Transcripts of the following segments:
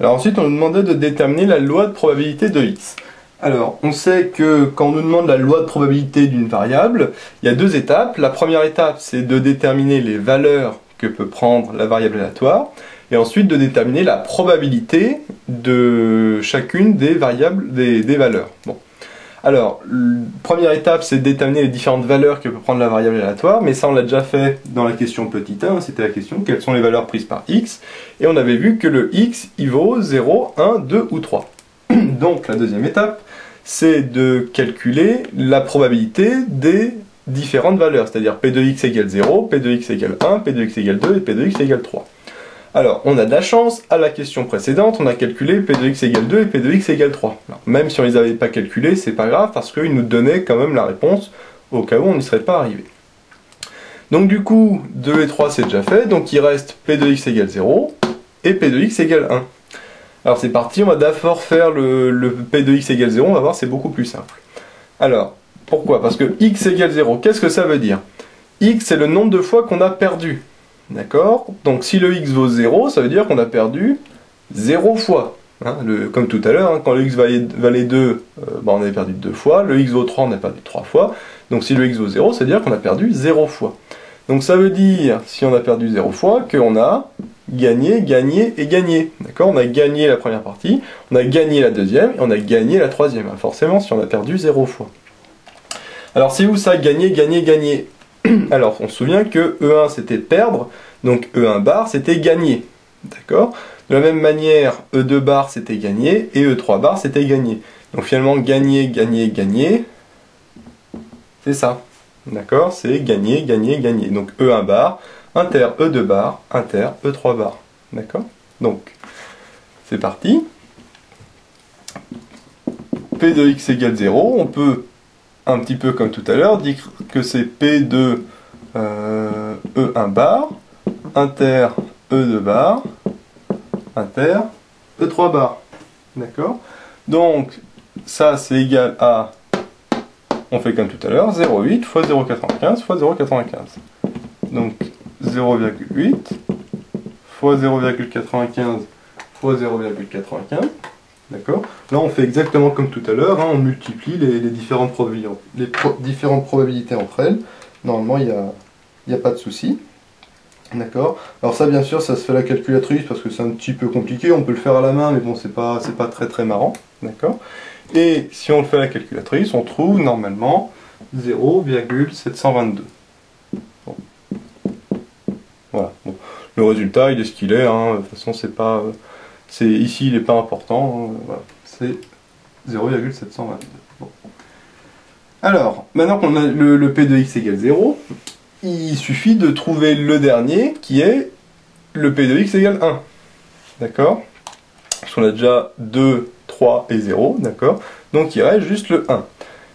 Alors ensuite, on nous demandait de déterminer la loi de probabilité de x. Alors, on sait que quand on nous demande la loi de probabilité d'une variable, il y a deux étapes. La première étape, c'est de déterminer les valeurs que peut prendre la variable aléatoire, et ensuite de déterminer la probabilité de chacune des variables, des valeurs. Bon. Alors, première étape, c'est de déterminer les différentes valeurs que peut prendre la variable aléatoire, mais ça on l'a déjà fait dans la question petit 1, c'était la question quelles sont les valeurs prises par x, et on avait vu que le x il vaut 0, 1, 2 ou 3. Donc la deuxième étape, c'est de calculer la probabilité des différentes valeurs, c'est-à-dire p de x égale 0, p de x égale 1, p de x égale 2 et p de x égale 3. Alors, on a de la chance, à la question précédente, on a calculé p de x égale 2 et p de x égale 3. Alors, même si on ne les avait pas calculés, c'est pas grave, parce qu'ils nous donnaient quand même la réponse, au cas où on n'y serait pas arrivé. Donc du coup, 2 et 3 c'est déjà fait, donc il reste p de x égale 0 et p de x égale 1. Alors c'est parti, on va d'abord faire le p de x égale 0, on va voir, c'est beaucoup plus simple. Alors, pourquoi? Parce que x égale 0, qu'est-ce que ça veut dire? X c'est le nombre de fois qu'on a perdu. D'accord? Donc si le x vaut 0, ça veut dire qu'on a perdu 0 fois. Hein, comme tout à l'heure, hein, quand le x valait 2, on avait perdu 2 fois. Le x vaut 3, on a perdu 3 fois. Donc si le x vaut 0, ça veut dire qu'on a perdu 0 fois. Donc ça veut dire, si on a perdu 0 fois, qu'on a gagné, gagné et gagné. D'accord? On a gagné la première partie, on a gagné la deuxième, et on a gagné la troisième. Forcément, si on a perdu 0 fois. Alors c'est où ça, gagner, gagner, gagner? Alors on se souvient que E1 c'était perdre, donc E1 bar c'était gagner. D'accord? De la même manière, E2 bar c'était gagner, et E3 bar c'était gagner. Donc finalement, gagner, gagner, gagner, c'est ça. D'accord? C'est gagner, gagner, gagner. Donc E1 bar, inter E2 bar, inter E3 bar. D'accord? Donc, c'est parti. P de x égale 0, on peut, un petit peu comme tout à l'heure, dire que c'est P de E1 bar, inter E2 bar, inter E3 bar. D'accord? Donc, ça c'est égal à, on fait comme tout à l'heure, 0,8 fois 0,95 fois 0,95. Donc 0,8 fois 0,95 fois 0,95. D'accord? Là on fait exactement comme tout à l'heure, hein, on multiplie les différentes probabilités entre elles. Normalement il n'y a pas de souci. D'accord? Alors ça bien sûr ça se fait à la calculatrice parce que c'est un petit peu compliqué, on peut le faire à la main mais bon c'est pas très marrant. D'accord? Et si on le fait à la calculatrice, on trouve normalement 0,722. Bon. Voilà. Bon. Le résultat, il est ce qu'il est. Hein. De toute façon, c'est pas, ici, il n'est pas important. Hein. Voilà. C'est 0,722. Bon. Alors, maintenant qu'on a le P de x égale 0, il suffit de trouver le dernier qui est le P de x égale 1. D'accord? Parce qu'on a déjà 2, 3 et 0, d'accord? Donc il reste juste le 1.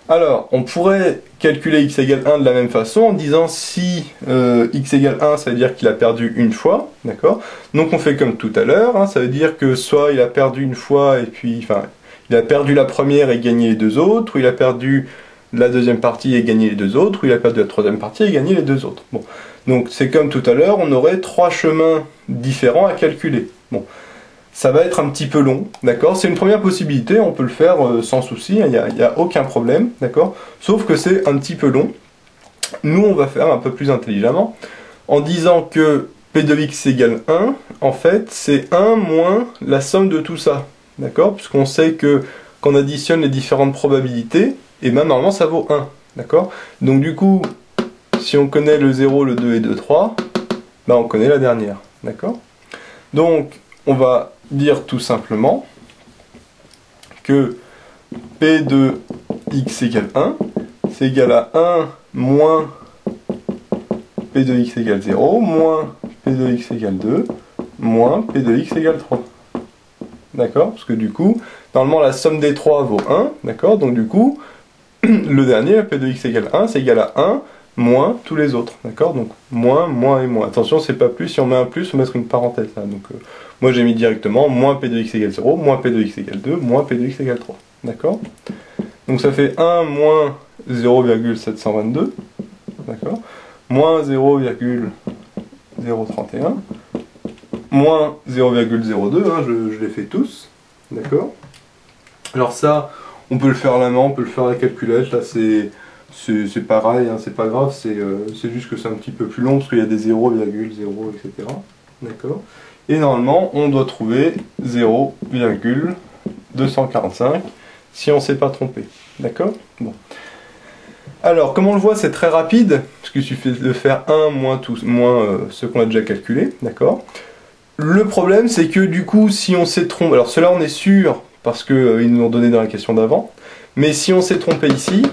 Alors, on pourrait calculer x égale 1 de la même façon en disant si x égale 1, ça veut dire qu'il a perdu une fois, d'accord? Donc on fait comme tout à l'heure, hein, ça veut dire que soit il a perdu une fois et puis, enfin, il a perdu la première et gagné les deux autres, ou il a perdu la deuxième partie et gagné les deux autres, ou il a perdu la troisième partie et gagné les deux autres. Bon, donc c'est comme tout à l'heure, on aurait trois chemins différents à calculer. Bon. Ça va être un petit peu long, d'accord? C'est une première possibilité, on peut le faire sans souci, il n'y a aucun problème, d'accord? Sauf que c'est un petit peu long. Nous, on va faire un peu plus intelligemment, en disant que P de x égale 1, en fait, c'est 1 moins la somme de tout ça, d'accord? Puisqu'on sait que quand on additionne les différentes probabilités, et bien normalement ça vaut 1, d'accord? Donc du coup, si on connaît le 0, le 2 et le 3, ben on connaît la dernière, d'accord? Donc, on va dire tout simplement que P de x égale 1, c'est égal à 1 moins P de x égale 0, moins P de x égale 2, moins P de x égale 3. D'accord? Parce que du coup, normalement la somme des 3 vaut 1, d'accord? Donc du coup, le dernier, P de x égale 1, c'est égal à 1 moins tous les autres, d'accord? Donc moins, moins et moins. Attention, c'est pas plus, si on met un plus, on va mettre une parenthèse là. Donc moi j'ai mis directement moins P de x égale 0, moins P de x égale 2, moins P de x égale 3. D'accord? Donc ça fait 1 moins 0,722, d'accord? Moins 0,031, moins 0,02, hein, je les fais tous, d'accord. Alors ça, on peut le faire à la main, on peut le faire à la calculette, là c'est pareil, hein, c'est pas grave, c'est juste que c'est un petit peu plus long parce qu'il y a des 0,0, etc. D'accord. Et normalement, on doit trouver 0,245 si on ne s'est pas trompé. D'accord. Bon. Alors, comme on le voit, c'est très rapide, parce qu'il suffit de faire 1 moins ce qu'on a déjà calculé. D'accord. Le problème, c'est que du coup, si on s'est trompé, alors cela on est sûr, parce qu'ils nous l'ont donné dans la question d'avant, mais si on s'est trompé ici,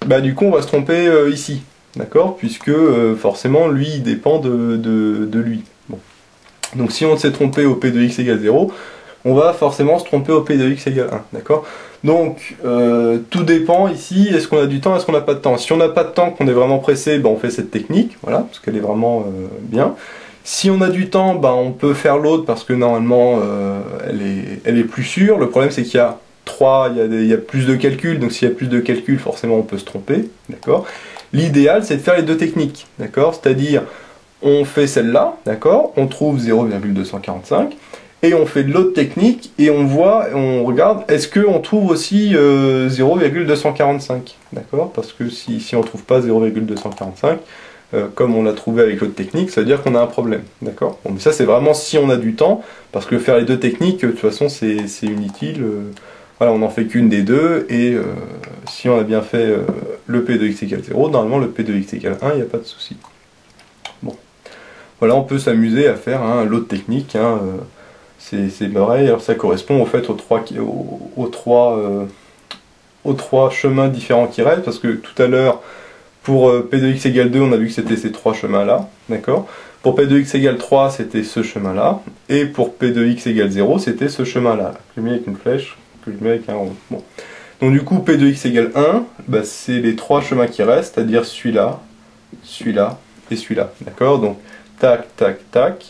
bah du coup on va se tromper ici, d'accord, puisque forcément lui il dépend de lui. Bon. Donc si on s'est trompé au P de x égale 0, on va forcément se tromper au P de x égale 1, d'accord. Donc tout dépend ici, est-ce qu'on a du temps, est-ce qu'on n'a pas de temps. Si on n'a pas de temps, qu'on est vraiment pressé, bah, on fait cette technique, voilà, parce qu'elle est vraiment bien. Si on a du temps, bah, on peut faire l'autre parce que normalement elle est plus sûre. Le problème c'est qu'il y a il y a plus de calculs, donc s'il y a plus de calculs, forcément on peut se tromper, d'accord. L'idéal c'est de faire les deux techniques, d'accord, c'est-à-dire on fait celle-là, d'accord, on trouve 0,245, et on fait de l'autre technique, et on voit, on regarde, est-ce qu'on trouve aussi 0,245, d'accord, parce que si on ne trouve pas 0,245, comme on l'a trouvé avec l'autre technique, ça veut dire qu'on a un problème, d'accord. Bon, mais ça c'est vraiment si on a du temps, parce que faire les deux techniques, de toute façon c'est inutile, voilà, on n'en fait qu'une des deux, et si on a bien fait le P de x égale 0, normalement le P de x égale 1, il n'y a pas de souci. Bon, voilà, on peut s'amuser à faire hein, l'autre technique, hein, c'est pareil, alors ça correspond au fait aux trois chemins différents qui restent, parce que tout à l'heure, pour P de x égale 2, on a vu que c'était ces trois chemins-là, d'accord. Pour P de x égale 3, c'était ce chemin-là, et pour P de x égale 0, c'était ce chemin-là, que j'ai mis avec une flèche, que je mets avec un rond. Bon. Donc du coup, P de x égale 1, bah, c'est les trois chemins qui restent, c'est-à-dire celui-là, celui-là et celui-là, d'accord. Donc tac, tac, tac,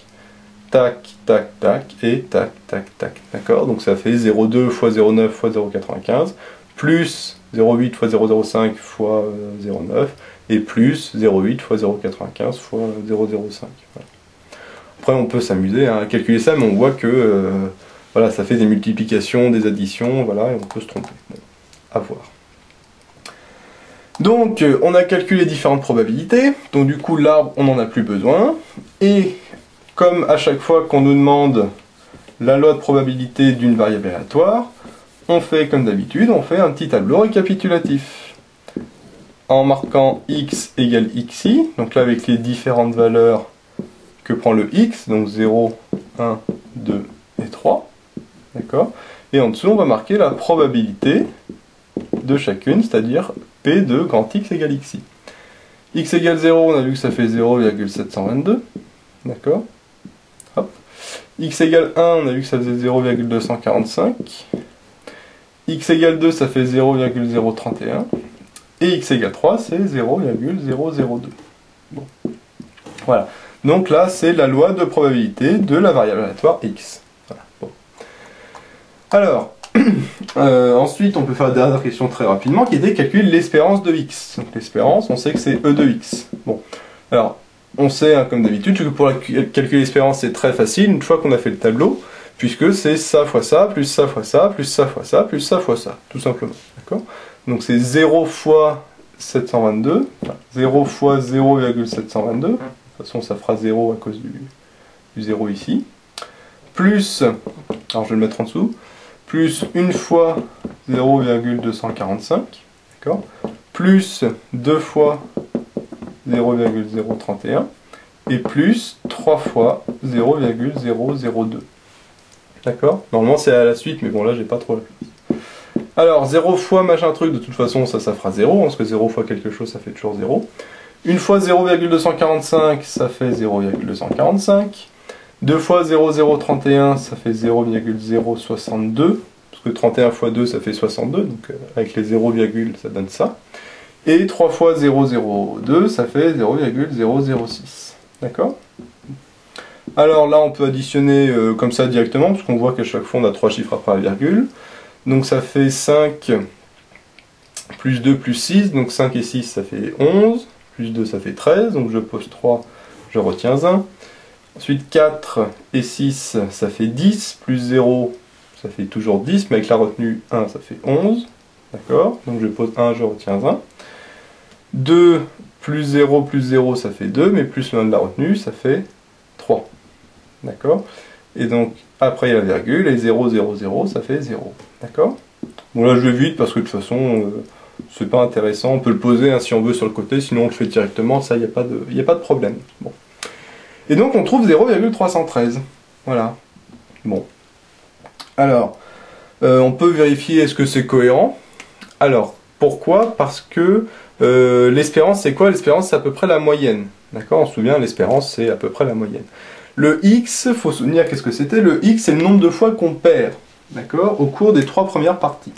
tac, tac, tac, et tac, tac, tac, d'accord. Donc ça fait 0,2 fois 0,9 fois 0,95, plus 0,8 fois 0,05 fois 0,9, et plus 0,8 fois 0,95 fois 0,05. Voilà. Après on peut s'amuser à calculer ça, mais on voit que voilà, ça fait des multiplications, des additions, voilà, et on peut se tromper. Bon, à voir. Donc, on a calculé différentes probabilités, donc du coup, l'arbre, on n'en a plus besoin, et comme à chaque fois qu'on nous demande la loi de probabilité d'une variable aléatoire, on fait comme d'habitude, on fait un petit tableau récapitulatif. En marquant x égale xi, donc là avec les différentes valeurs que prend le x, donc 0, 1, 2 et 3, d'accord. Et en dessous, on va marquer la probabilité de chacune, c'est-à-dire P de grand X égale xi. X égale 0, on a vu que ça fait 0,722, d'accord. X égale 1, on a vu que ça faisait 0,245. X égale 2, ça fait 0,031. Et x égale 3, c'est 0,002. Bon. Voilà. Donc là, c'est la loi de probabilité de la variable aléatoire x. Voilà. Bon. Alors, ensuite, on peut faire la dernière question très rapidement, qui était calculer l'espérance de x. Donc l'espérance, on sait que c'est E de x. Bon. Alors, on sait, hein, comme d'habitude, que pour calculer l'espérance, c'est très facile, une fois qu'on a fait le tableau, puisque c'est ça fois ça, plus ça fois ça, plus ça fois ça, plus ça fois ça, tout simplement. D'accord ? Donc c'est 0 fois 722, enfin, 0 fois 0,722, de toute façon ça fera 0 à cause du 0 ici, plus, alors je vais le mettre en dessous, plus 1 fois 0,245, d'accord, plus 2 fois 0,031, et plus 3 fois 0,002. D'accord. Normalement c'est à la suite, mais bon là j'ai pas trop la place. Alors 0 fois machin truc, de toute façon ça fera 0, parce que 0 fois quelque chose ça fait toujours 0. 1 fois 0,245 ça fait 0,245. 2 fois 0,031 ça fait 0,062, parce que 31 fois 2 ça fait 62, donc avec les 0, ça donne ça. Et 3 fois 0,02 ça fait 0,006. D'accord. Alors là, on peut additionner comme ça directement, parce qu'on voit qu'à chaque fois, on a 3 chiffres après la virgule. Donc ça fait 5 plus 2 plus 6, donc 5 et 6, ça fait 11. Plus 2, ça fait 13, donc je pose 3, je retiens 1. Ensuite 4 et 6, ça fait 10, plus 0, ça fait toujours 10, mais avec la retenue 1, ça fait 11. D'accord? Donc je pose 1, je retiens 1. 2 plus 0, ça fait 2, mais plus le 1 de la retenue, ça fait 3. D'accord? Et donc, après il y a la virgule, et 0, 0, 0, ça fait 0. D'accord? Bon là je vais vite, parce que de toute façon, c'est pas intéressant. On peut le poser hein, si on veut sur le côté, sinon on le fait directement, ça, il n'y a pas de problème. Bon. Et donc on trouve 0,313. Voilà. Bon. Alors, on peut vérifier est-ce que c'est cohérent. Alors, pourquoi? Parce que l'espérance, c'est quoi? L'espérance, c'est à peu près la moyenne. D'accord? On se souvient, l'espérance, c'est à peu près la moyenne. Le x, il faut se souvenir qu'est-ce que c'était. Le x, c'est le nombre de fois qu'on perd. D'accord? Au cours des 3 premières parties.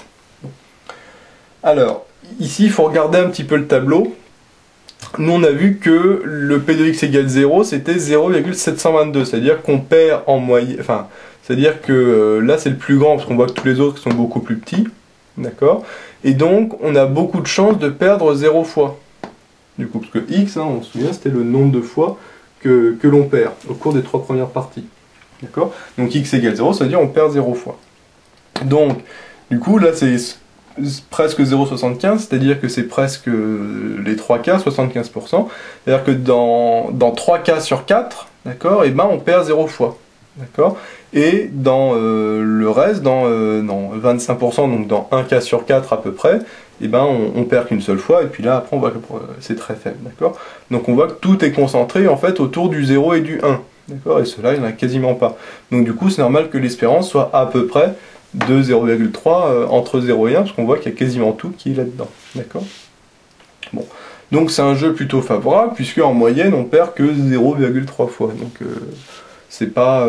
Alors, ici, il faut regarder un petit peu le tableau. Nous, on a vu que le P de x égale 0, c'était 0,722. C'est-à-dire qu'on perd en moyenne... Enfin, c'est-à-dire que là, c'est le plus grand, parce qu'on voit que tous les autres sont beaucoup plus petits. D'accord? Et donc, on a beaucoup de chances de perdre 0 fois. Du coup, parce que x, hein, on se souvient, c'était le nombre de fois que l'on perd au cours des 3 premières parties. D'accord? Donc x égale 0, ça veut dire on perd 0 fois. Donc, du coup, là, c'est presque 0,75, c'est-à-dire que c'est presque les 3 cas, 75%. C'est-à-dire que dans 3 cas sur 4, d'accord, et ben on perd 0 fois. D'accord? Et dans le reste, dans 25%, donc dans 1 cas sur 4 à peu près, et ben on perd qu'une seule fois, et puis là après on voit que c'est très faible. D'accord? Donc on voit que tout est concentré en fait autour du 0 et du 1. D'accord? Et cela, il n'y en a quasiment pas. Donc du coup, c'est normal que l'espérance soit à peu près de 0,3 entre 0 et 1, parce qu'on voit qu'il y a quasiment tout qui est là-dedans. D'accord? Bon. Donc c'est un jeu plutôt favorable, puisque en moyenne, on perd que 0,3 fois. Donc c'est pas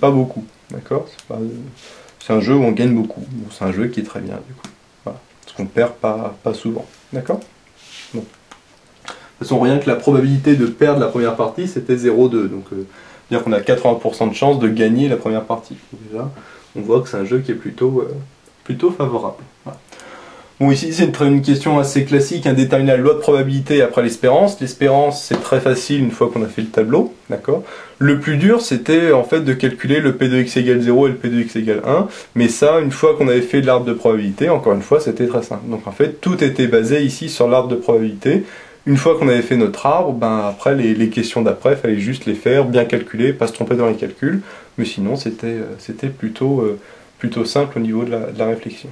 beaucoup. D'accord? C'est un jeu où on gagne beaucoup. Bon, c'est un jeu qui est très bien, du coup. Voilà. Parce qu'on perd pas souvent. D'accord? Bon. De toute façon, rien que la probabilité de perdre la première partie, c'était 0,2. Donc, dire qu'on a 80% de chance de gagner la première partie. Déjà, on voit que c'est un jeu qui est plutôt favorable. Voilà. Bon, ici, c'est une question assez classique, hein, déterminer la loi de probabilité après l'espérance. L'espérance, c'est très facile une fois qu'on a fait le tableau. D'accord. Le plus dur, c'était en fait de calculer le P de x égale 0 et le P de x égale 1. Mais ça, une fois qu'on avait fait l'arbre de probabilité, encore une fois, c'était très simple. Donc, en fait, tout était basé ici sur l'arbre de probabilité. Une fois qu'on avait fait notre arbre, ben après les questions d'après, il fallait juste les faire, bien calculer, pas se tromper dans les calculs, mais sinon c'était plutôt simple au niveau de la réflexion.